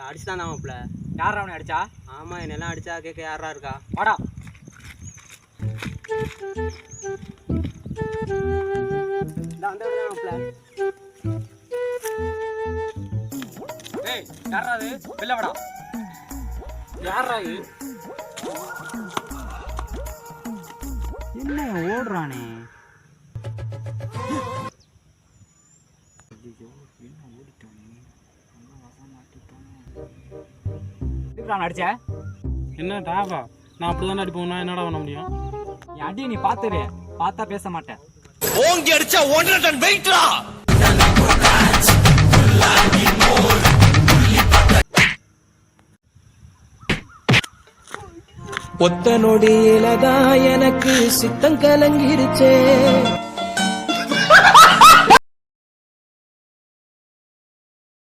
அடிச்சுதான் தான் மாப்பிள்ள. யாரா அவனை அடிச்சா? ஆமா, என்னெல்லாம் அடிச்சா கேட்க யாரா இருக்கா? வாடா. ஏய், யாரா அது? வெளில வாடா. யாரா இது? என்ன ஓடுறானே? அடிச்ச என்ன டாபா? நான் அப்படிதானே அடிப்போம். நான் என்னடா பண்ண முடியும்? என் அடி நீ பாத்துரு, பார்த்தா பேச மாட்டேன். ஓங்கி அடிச்சா 1.5 டன் வெயிட்ரா. ஒத்த நொடியிலதான் எனக்கு சித்தம் கலங்கிருச்சே.